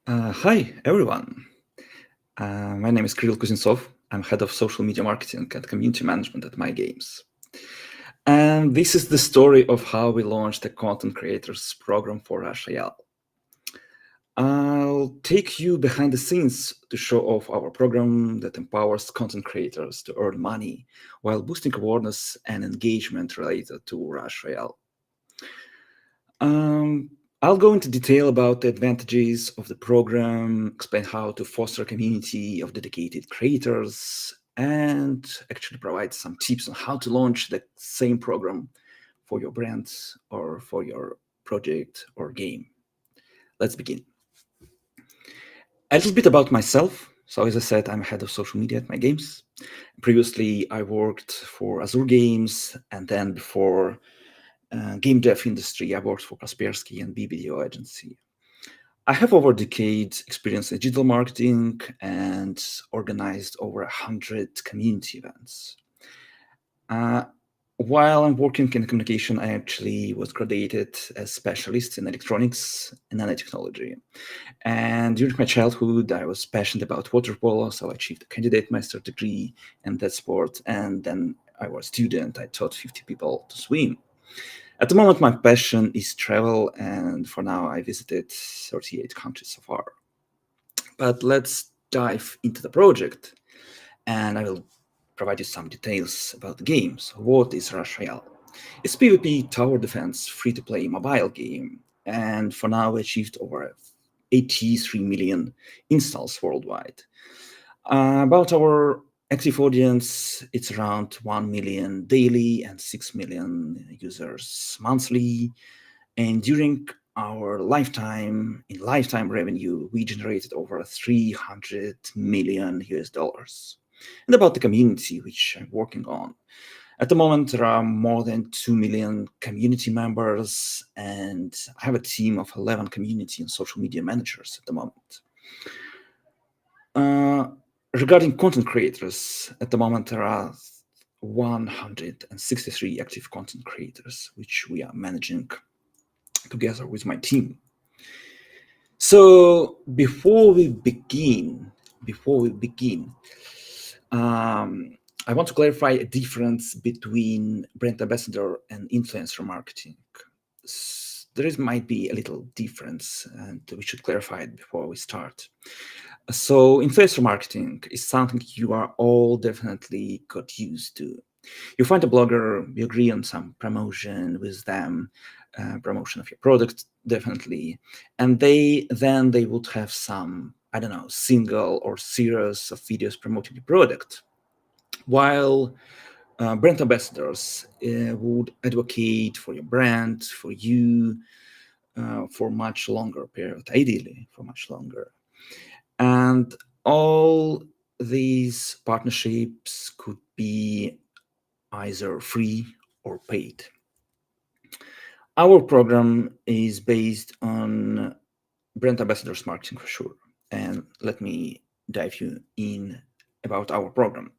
Hi, everyone. My name is Kirill Kuznetsov. I'm head of social media marketing and community management at My.Games. And this is the story of how we launched a content creators program for Rush Royale. I'll take you behind the scenes to show off our program that empowers content creators to earn money while boosting awareness and engagement related to Rush Royale. Um, I'll go into detail about the advantages of the program, explain how to foster a community of dedicated creators, and actually provide some tips on how to launch the same program for your brand or for your project or game. Let's begin. A little bit about myself. So, as I said, I'm head of social media at My.Games. Previously, I worked for Azure Games, and then before game dev industry, I worked for Kaspersky and BBDO agency. I have over a decade experience in digital marketing and organized over 100 community events. Uh, while I'm working in communication, I actually was graduated as specialist in electronics and nanotechnology. And during my childhood, I was passionate about water polo, so I achieved a candidate master degree in that sport. And then I was a student. I taught 50 people to swim. At the moment, my passion is travel, and for now, I visited 38 countries so far. But let's dive into the project, and I will provide you some details about the game. So, what is Rush Royale? It's PvP tower defense free to play mobile game, and for now, we achieved over 83 million installs worldwide. About our active audience, it's around 1 million daily and 6 million users monthly. And during our lifetime, in lifetime revenue, we generated over 300 million US dollars. And about the community, which I'm working on. At the moment, there are more than 2 million community members, and I have a team of 11 community and social media managers at the moment. Uh, Regarding content creators, at the moment, there are 163 active content creators, which we are managing together with my team. So before we begin, I want to clarify a difference between brand ambassador and influencer marketing. There is might be a little difference, and we should clarify it before we start. So, influencer marketing is something you are all definitely got used to. You find a blogger, you agree on some promotion with them, promotion of your product, definitely, and they would have some, I don't know, single or series of videos promoting the product, while brand ambassadors would advocate for your brand, for you, for much longer period, ideally for much longer. And all these partnerships could be either free or paid. Our program is based on brand ambassadors marketing for sure. And let me dive you in about our program.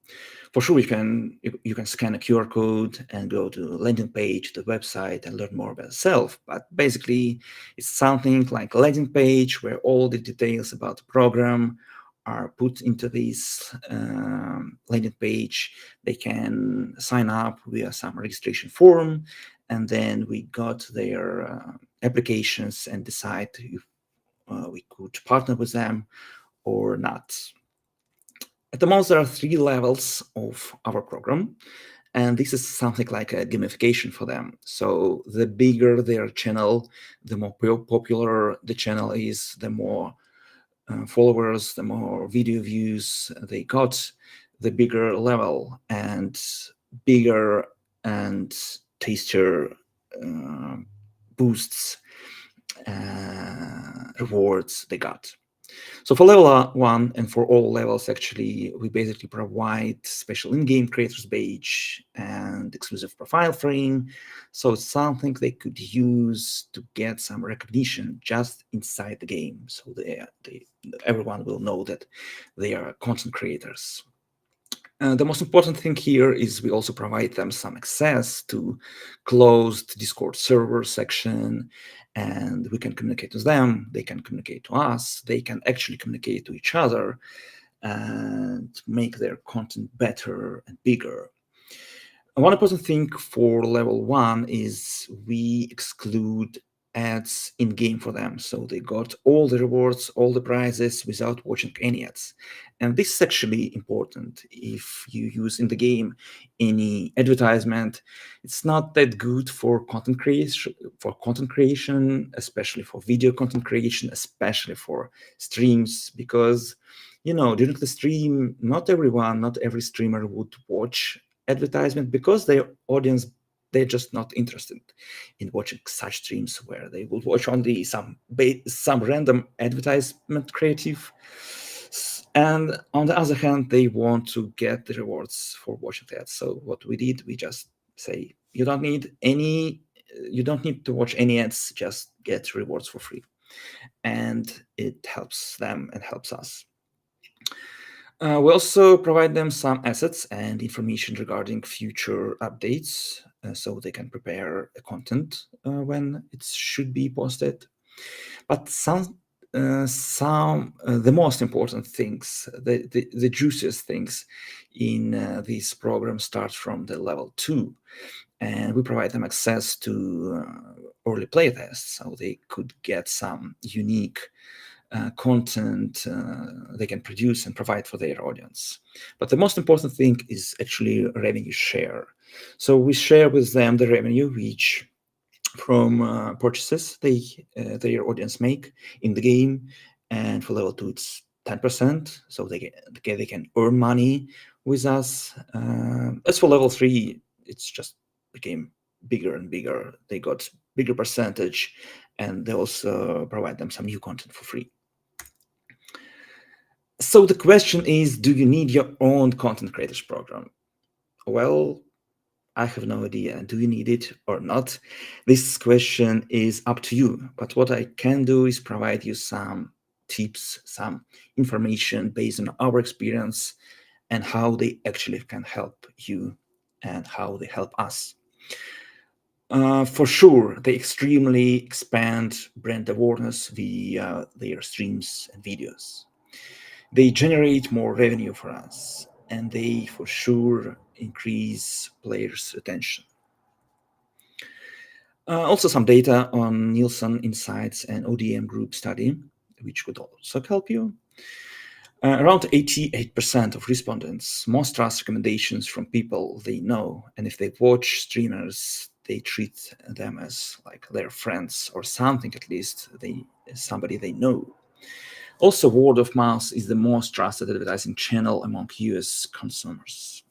For sure, you can scan a QR code and go to the landing page, the website, and learn more about yourself. But basically, it's something like a landing page where all the details about the program are put into this landing page. They can sign up via some registration form, and then we got their applications and decide if we could partner with them or not. At the most, there are three levels of our program, and this is something like a gamification for them. So the bigger their channel, the more popular the channel is, the more followers, the more video views they got, the bigger level and bigger and tastier uh, boosts, rewards they got. So for level one and for all levels, actually, we basically provide special in-game creators badge and exclusive profile frame. So it's something they could use to get some recognition just inside the game. So everyone will know that they are content creators. The most important thing here is we also provide them some access to closed Discord server section, and we can communicate with them, they can communicate to us, they can actually communicate to each other and make their content better and bigger. One important thing for level 1 is we exclude ads in game for them. So they got all the rewards, all the prizes without watching any ads. And this is actually important. If you use in the game any advertisement, it's not that good for content creation, especially for video content creation, especially for streams, because during the stream, not every streamer would watch advertisement because their audience, they're just not interested in watching such streams where they will watch only some random advertisement creative, and on the other hand they want to get the rewards for watching that. So what we did, we just say you don't need to watch any ads, just get rewards for free, and it helps them and helps us. We also provide them some assets and information regarding future updates, so they can prepare content when it should be posted. But the most important things, the juiciest things in this program start from the level 2, and we provide them access to early playtests, so they could get some unique content they can produce and provide for their audience. But the most important thing is actually revenue share. So we share with them the revenue which from purchases their audience make in the game, and for level 2 it's 10%, so they can earn money with us. As for level 3, it's just became bigger and bigger. They got bigger percentage, and they also provide them some new content for free. So the question is, do you need your own content creators program? Well, I have no idea. Do you need it or not? This question is up to you. But what I can do is provide you some tips, some information based on our experience and how they actually can help you and how they help us. For sure, they extremely expand brand awareness via their streams and videos. They generate more revenue for us, and they for sure increase players' attention. Also, some data on Nielsen Insights and ODM Group study, which could also help you. Around 88% of respondents most trust recommendations from people they know, and if they watch streamers, they treat them as like their friends or something, at least somebody they know. Also, word of mouth is the most trusted advertising channel among US consumers.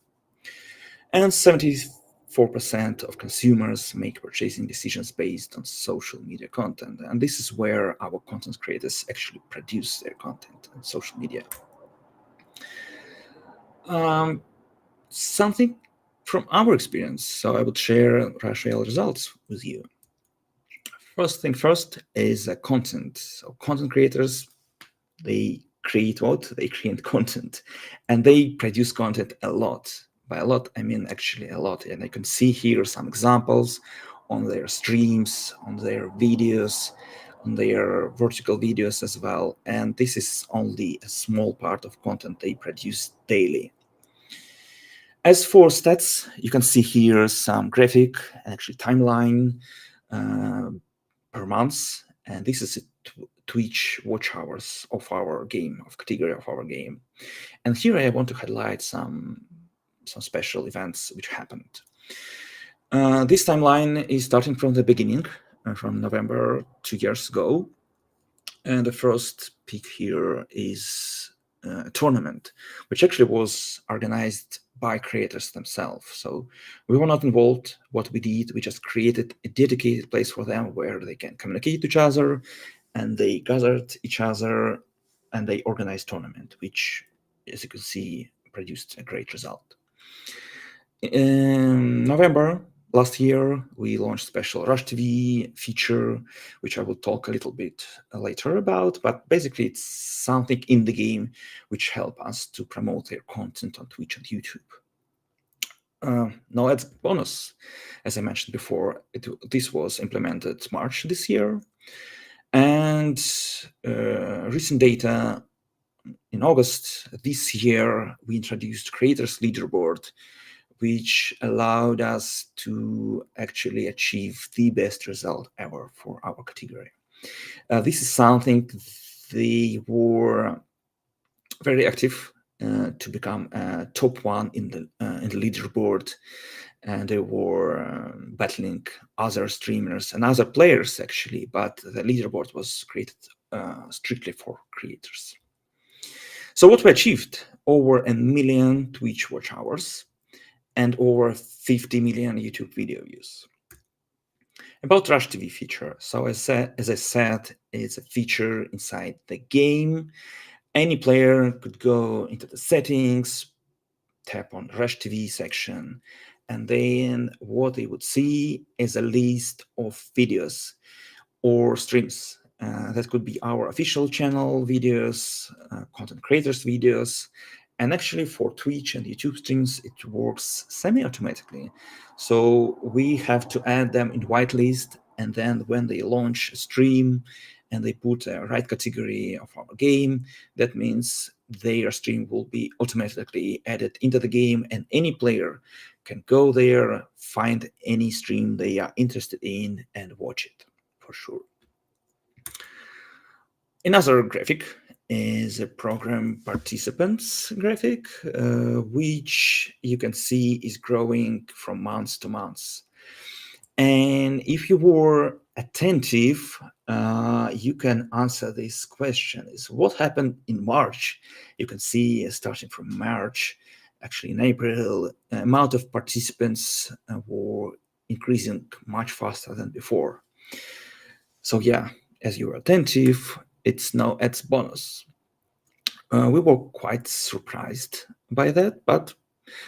And 74% of consumers make purchasing decisions based on social media content. And this is where our content creators actually produce their content on social media. Something from our experience. So I would share rational results with you. First thing first is content. So content creators, they create what? They create content, and they produce content a lot. By a lot, I mean actually a lot. And I can see here some examples on their streams, on their videos, on their vertical videos as well. And this is only a small part of content they produce daily. As for stats, you can see here some graphic, actually timeline per month, and this is Twitch watch hours of our game, of category of our game. And here I want to highlight some special events which happened. This timeline is starting from the beginning, from November 2 years ago. And the first peak here is a tournament, which actually was organized by creators themselves. So we were not involved. What we did, we just created a dedicated place for them where they can communicate to each other, and they gathered each other, and they organized tournament, which, as you can see, produced a great result. In November, Last year, we launched special Rush TV feature, which I will talk a little bit later about, but basically it's something in the game which help us to promote their content on Twitch and YouTube. No ads bonus, as I mentioned before, this was implemented March this year, and recent data in August this year, we introduced Creators Leaderboard, which allowed us to actually achieve the best result ever for our category. This is something they were very active to become top one in the leaderboard, and they were battling other streamers and other players actually, but the leaderboard was created strictly for creators. So what we achieved: over 1 million Twitch watch hours and over 50 million YouTube video views. About Rush TV feature. So as I said, it's a feature inside the game. Any player could go into the settings, tap on Rush TV section, and then what they would see is a list of videos or streams. That could be our official channel videos, content creators videos, and actually for Twitch and YouTube streams, it works semi-automatically. So we have to add them in whitelist, and then when they launch a stream and they put a right category of our game, that means their stream will be automatically added into the game, and any player can go there, find any stream they are interested in, and watch it for sure. Another graphic is a program participants graphic, which you can see is growing from month to month. And if you were attentive, you can answer this question: is what happened in March? You can see starting from March, actually in April, amount of participants were increasing much faster than before. So yeah, as you're attentive, it's now ads bonus. We were quite surprised by that, but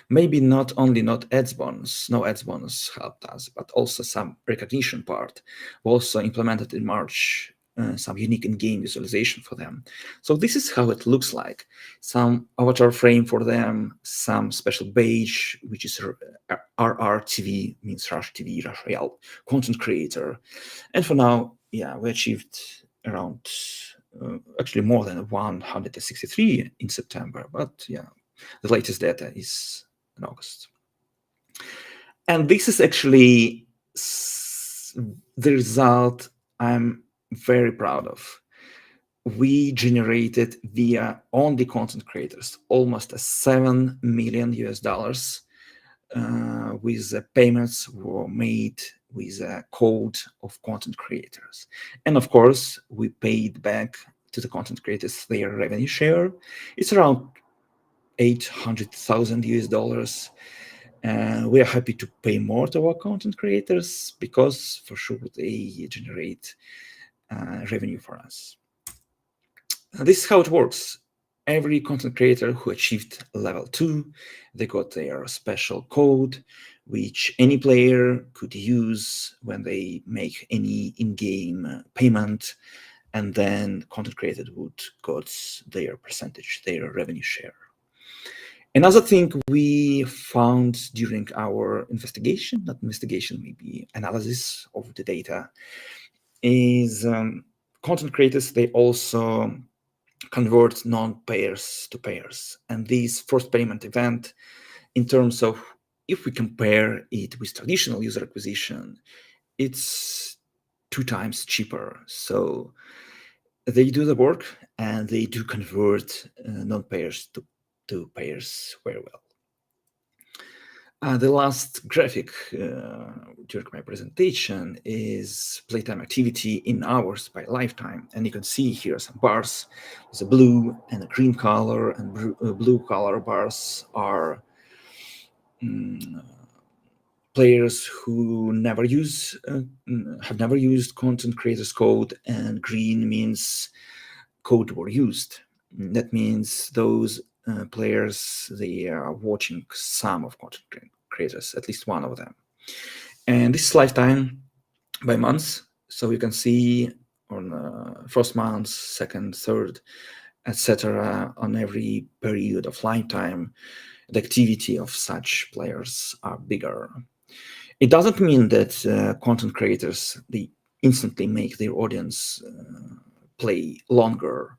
maybe not only not ads bonus, no ads bonus helped us, but also some recognition part we also implemented in March, some unique in-game visualization for them. So this is how it looks like: some avatar frame for them, some special badge, which is RRTV, means Rush TV, Rush Royale, content creator. And for now, yeah, we achieved around actually more than 163 in September, but yeah, the latest data is in August. And this is actually the result I'm very proud of. We generated via only content creators almost a $7 million US, with payments were made with a code of content creators. And of course, we paid back to the content creators their revenue share. It's around 800,000 US. We are happy to pay more to our content creators because for sure they generate revenue for us. This is how it works. Every content creator who achieved level 2, they got their special code, which any player could use when they make any in-game payment, and then content creator would got their percentage, their revenue share. Another thing we found during our investigation, not investigation, maybe analysis of the data, is content creators, they also convert non-payers to payers. And this first payment event, in terms of if we compare it with traditional user acquisition, it's 2 times cheaper. So they do the work and they do convert non-payers to payers very well. The last graphic during my presentation is playtime activity in hours by lifetime. And you can see here some bars. There's a blue and a green color, and blue color bars are players who have never used content creators code, and green means code were used. That means those players, they are watching some of content creators, at least one of them. And this is lifetime by months. So you can see on first month, second, third, etc. on every period of lifetime, the activity of such players are bigger. It doesn't mean that content creators they instantly make their audience play longer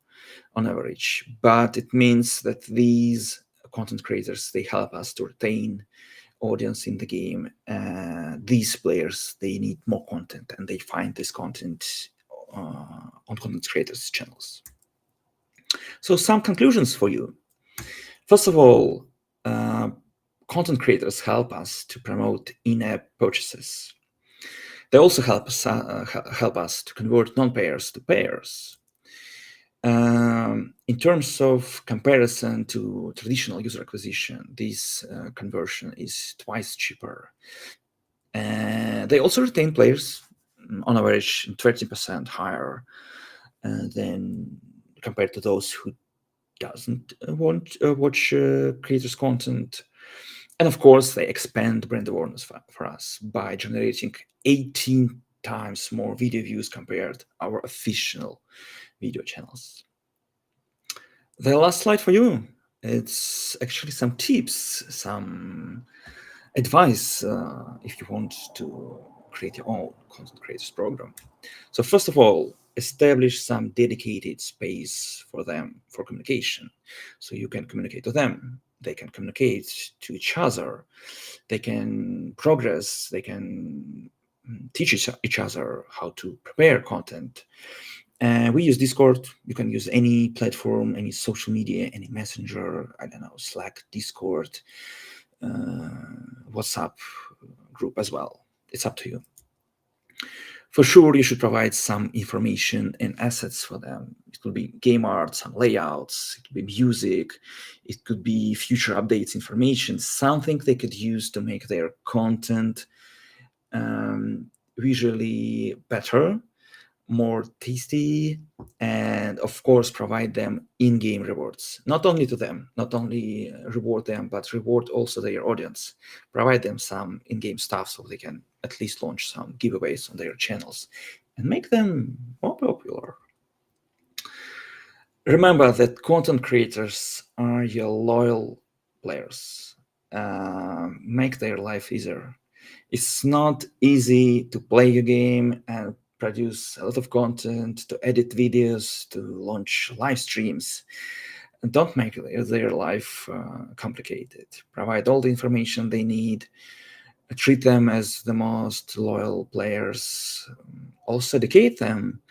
on average, but it means that these content creators they help us to retain audience in the game. These players they need more content, and they find this content on content creators' channels. So some conclusions for you. First of all, content creators help us to promote in-app purchases. They also help us to convert non-payers to payers. In terms of comparison to traditional user acquisition, this conversion is twice cheaper. They also retain players on average 30% higher than compared to those who doesn't want watch creators' content. And of course, they expand brand awareness for us by generating 18 times more video views compared to our official video channels. The last slide for you. It's actually some tips, some advice if you want to create your own content creators program. So first of all, establish some dedicated space for them for communication. So you can communicate to them, they can communicate to each other, they can progress, they can teach each other how to prepare content. We use Discord. You can use any platform, any social media, any messenger, I don't know, Slack, Discord, WhatsApp group as well. It's up to you. For sure, you should provide some information and assets for them. It could be game art, some layouts, it could be music, it could be future updates information, something they could use to make their content visually better, more tasty, and of course provide them in-game rewards. Not only to them, not only reward them, but reward also their audience. Provide them some in-game stuff so they can at least launch some giveaways on their channels and make them more popular. Remember that content creators are your loyal players. Make their life easier. It's not easy to play a game and produce a lot of content, to edit videos, to launch live streams. Don't make their life complicated. Provide all the information they need. Treat them as the most loyal players. Also, educate them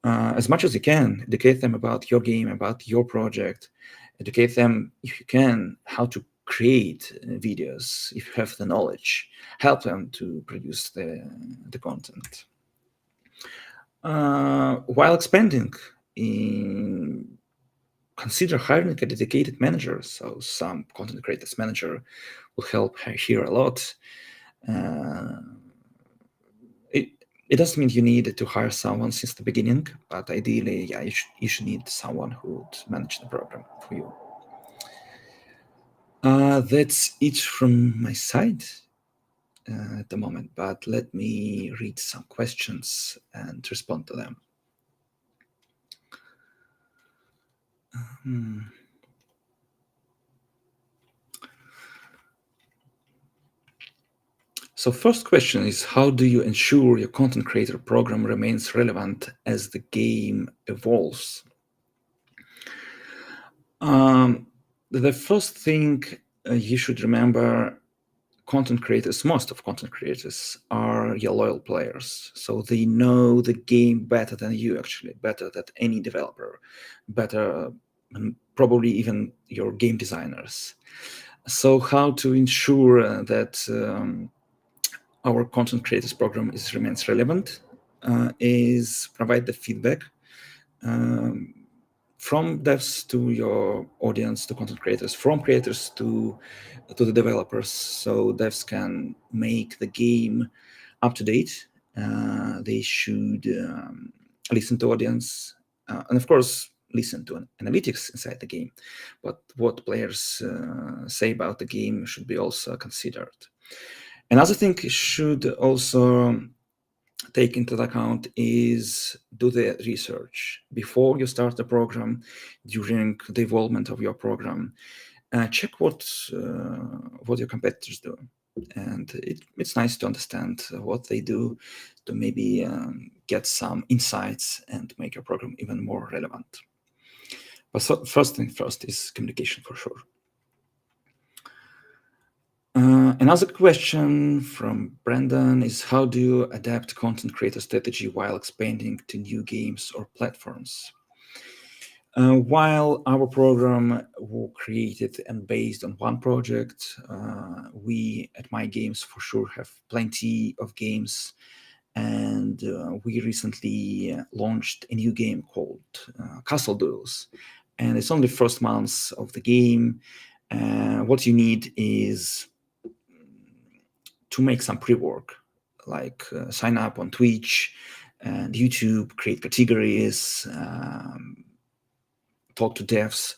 as much as you can. Educate them about your game, about your project. Educate them, if you can, how to create videos, if you have the knowledge. Help them to produce the content. While expanding, consider hiring a dedicated manager. So some content creators manager will help here a lot. It doesn't mean you need to hire someone since the beginning, but ideally, yeah, you should need someone who would manage the program for you. That's it from my side at the moment, but let me read some questions and respond to them. So first question is, how do you ensure your content creator program remains relevant as the game evolves? The first thing you should remember, most of content creators are your loyal players. So they know the game better than you, actually, better than any developer, better and probably even your game designers. So how to ensure that our content creators program remains relevant is provide the feedback from devs to your audience, to content creators, from creators to the developers, so devs can make the game up to date. They should listen to audience, and of course listen to analytics inside the game, but what players say about the game should be also considered. Another thing you should also take into account is do the research before you start the program. During the development of your program, check what your competitors do, and it's nice to understand what they do to maybe get some insights and make your program even more relevant. But first thing first is communication for sure. Another question from Brandon is, how do you adapt content creator strategy while expanding to new games or platforms? While our program was created and based on one project, we at My.Games for sure have plenty of games, and we recently launched a new game called Castle Duels, and it's only first months of the game. What you need is to make some pre-work, like sign up on Twitch and YouTube, create categories, talk to devs.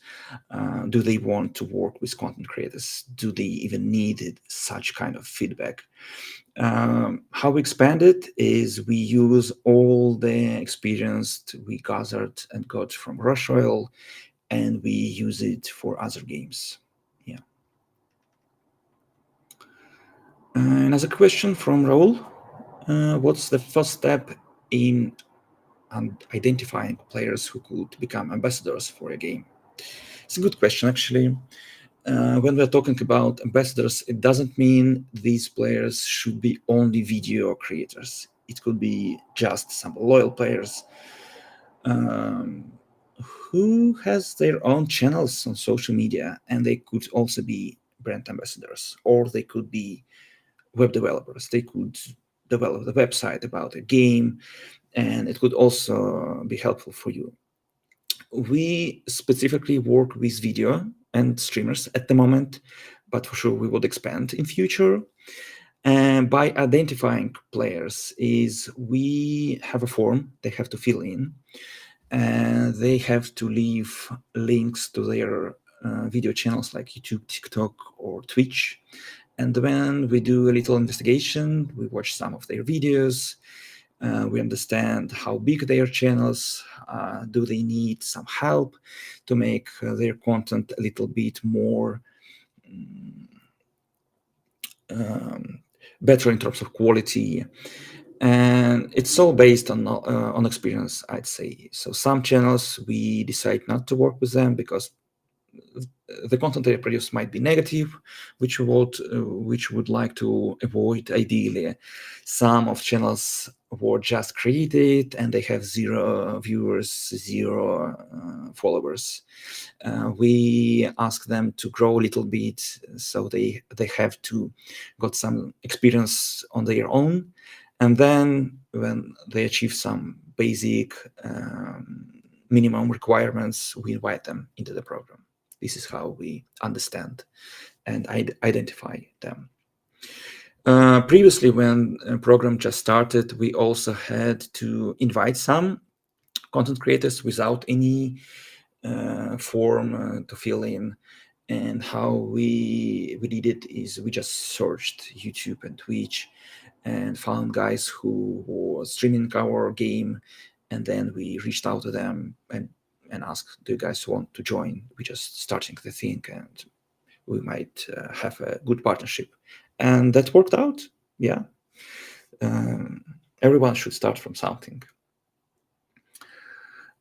Do they want to work with content creators? Do they even need such kind of feedback? How we expand it is we use all the experience we gathered and got from Rush Royale, and we use it for other games. Yeah. Another question from Raul. What's the first step in identifying players who could become ambassadors for a game? It's a good question, actually. When we're talking about ambassadors, it doesn't mean these players should be only video creators. It could be just some loyal players um, who has their own channels on social media, and they could also be brand ambassadors, or they could be web developers. They could develop the website about a game, and it could also be helpful for you. We specifically work with video and streamers at the moment, but for sure we would expand in future. And by identifying players is we have a form they have to fill in, and they have to leave links to their video channels like YouTube, TikTok, or Twitch. And when we do a little investigation, we watch some of their videos, we understand how big their channels, do they need some help to make their content a little bit more better in terms of quality. And it's all based on experience, I'd say. So some channels we decide not to work with them because the content they produce might be negative, which would like to avoid ideally. Some of channels were just created and they have 0 viewers, 0 followers. We ask them to grow a little bit, so they have to got some experience on their own, and then when they achieve some basic minimum requirements, we invite them into the program. This is how we understand and identify them. Previously, when a program just started, we also had to invite some content creators without any form to fill in. And how we did it is we just searched YouTube and Twitch and found guys who were streaming our game, and then we reached out to them and asked, do you guys want to join? We just starting the thing, and we might have a good partnership. And that worked out. Yeah. Everyone should start from something.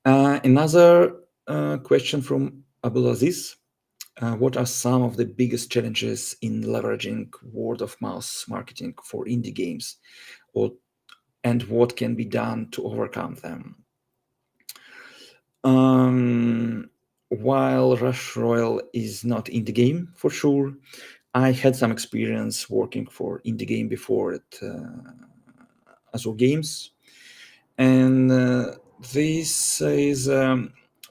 Another question from Abdulaziz. What are some of the biggest challenges in leveraging word of mouth marketing for indie games, and what can be done to overcome them? While Rush Royale is not indie game for sure, I had some experience working for indie game before at Azure Games, and this is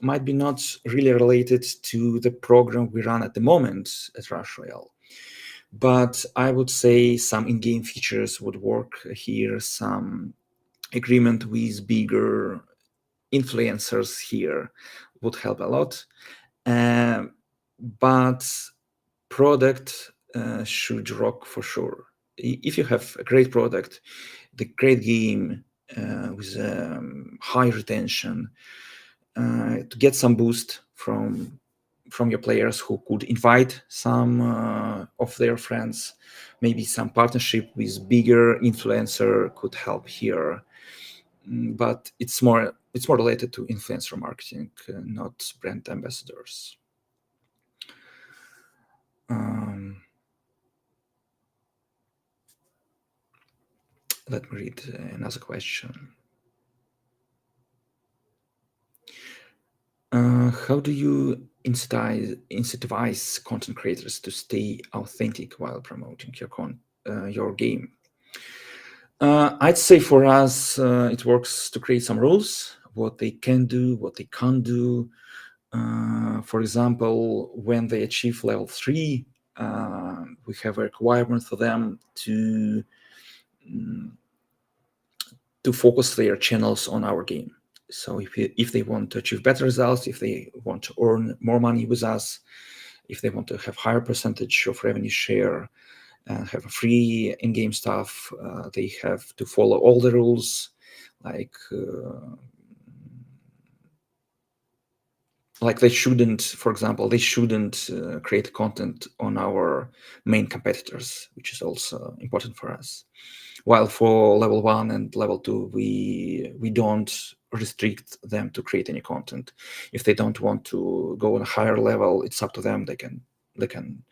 might be not really related to the program we run at the moment at Rush Royale, but I would say some in-game features would work here, some agreement with bigger influencers here would help a lot. But product should rock for sure. If you have a great product, the great game with high retention, to get some boost from your players who could invite some of their friends, maybe some partnership with bigger influencer could help here. But it's more related to influencer marketing, not brand ambassadors. Um, Let me read another question. How do you incentivize content creators to stay authentic while promoting your game? I'd say for us, it works to create some rules, what they can do, what they can't do. For example, when they achieve level 3, we have a requirement for them mm, to focus their channels on our game. So if they want to achieve better results, if they want to earn more money with us, if they want to have higher percentage of revenue share and have a free in-game stuff, they have to follow all the rules, like they shouldn't, for example, they shouldn't create content on our main competitors, which is also important for us. While for level 1 and level 2, we don't restrict them to create any content. If they don't want to go on a higher level, it's up to them. They can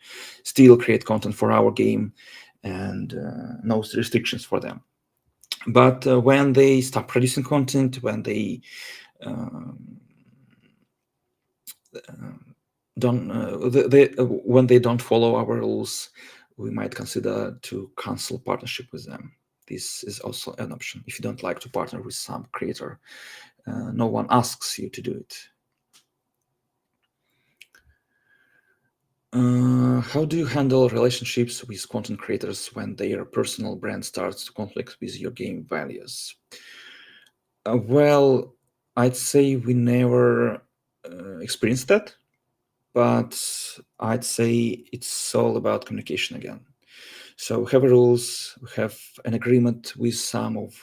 still create content for our game, and no restrictions for them. But when they start producing content, when they when they don't follow our rules, we might consider to cancel partnership with them. This is also an option. If you don't like to partner with some creator, no one asks you to do it. How do you handle relationships with content creators when their personal brand starts to conflict with your game values? Well, I'd say we never experienced that, but I'd say it's all about communication again. So we have rules, we have an agreement with some of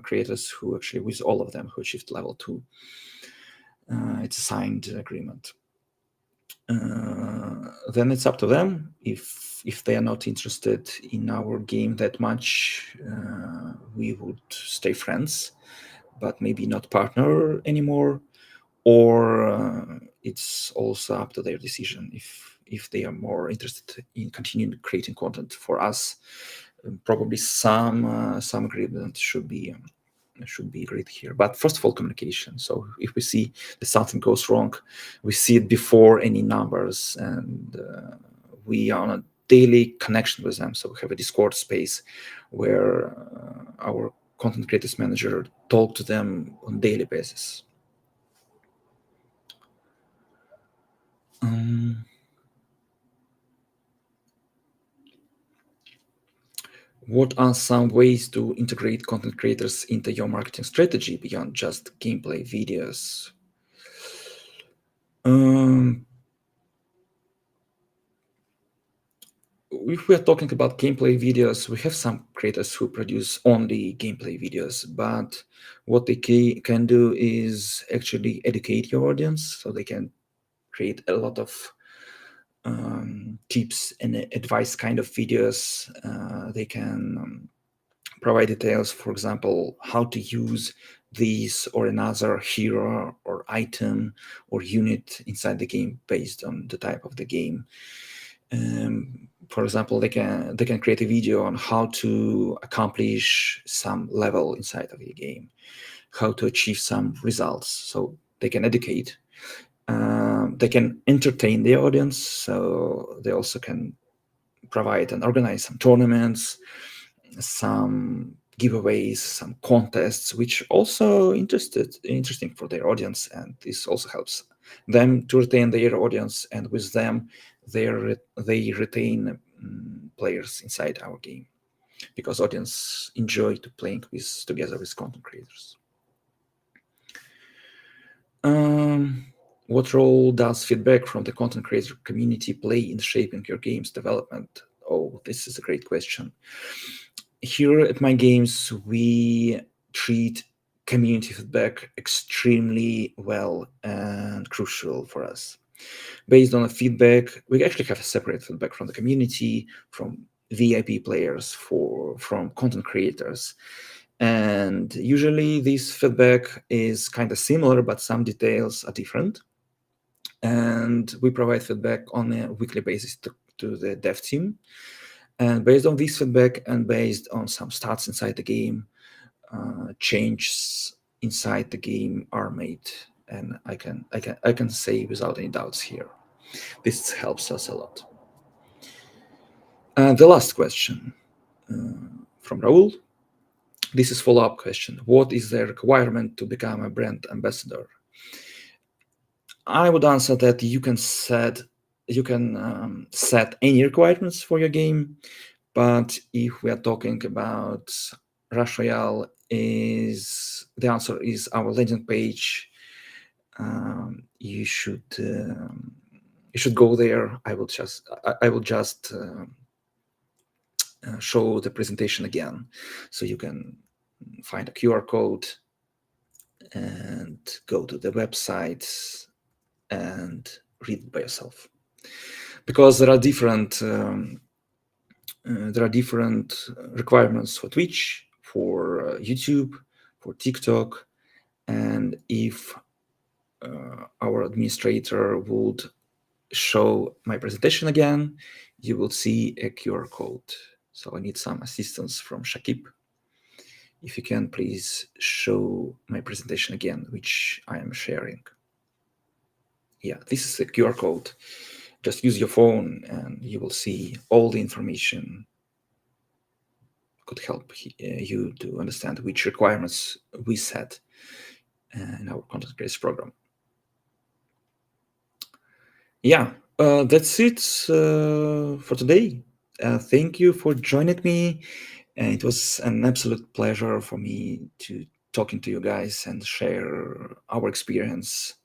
creators who actually, with all of them who achieved level 2. It's a signed agreement. Then it's up to them. If they are not interested in our game that much, we would stay friends, but maybe not partner anymore. Or it's also up to their decision if they are more interested in continuing creating content for us. Probably some agreement should be agreed here. But first of all, communication. So if we see that something goes wrong, we see it before any numbers, and we are on a daily connection with them. So we have a Discord space where our content creators manager talk to them on daily basis. What are some ways to integrate content creators into your marketing strategy beyond just gameplay videos? If we are talking about gameplay videos, we have some creators who produce only gameplay videos, but what they can do is actually educate your audience, so they can create a lot of tips and advice kind of videos. They can provide details, for example, how to use this or another hero or item or unit inside the game based on the type of the game. For example, they can create a video on how to accomplish some level inside of the game, how to achieve some results. So they can educate. They can entertain the audience. So they also can provide and organize some tournaments, some giveaways, some contests, which also interesting for their audience, and this also helps them to retain their audience, and with them, they retain players inside our game, because audience enjoy to playing together with content creators. What role does feedback from the content creator community play in shaping your game's development? Oh, this is a great question. Here at My.Games, we treat community feedback extremely well and crucial for us. Based on the feedback, we actually have a separate feedback from the community, from VIP players, from content creators. And usually this feedback is kind of similar, but some details are different. And we provide feedback on a weekly basis to the dev team. And based on this feedback and based on some stats inside the game, changes inside the game are made. And I can say without any doubts here, this helps us a lot. The last question from Raul. This is follow-up question. What is the requirement to become a brand ambassador? I would answer that you can set any requirements for your game, but if we are talking about Rush Royale, is the answer is our landing page. You should go there. I will just show the presentation again, so you can find a QR code and go to the website and read it by yourself, because there are different requirements for Twitch, for YouTube, for TikTok, and if our administrator would show my presentation again, you will see a QR code. So I need some assistance from Shakib. If you can, please show my presentation again, which I am sharing. Yeah, this is the QR code. Just use your phone and you will see all the information could help you to understand which requirements we set in our content creation program. Yeah, that's it for today. Thank you for joining me. It was an absolute pleasure for me to talking to you guys and share our experience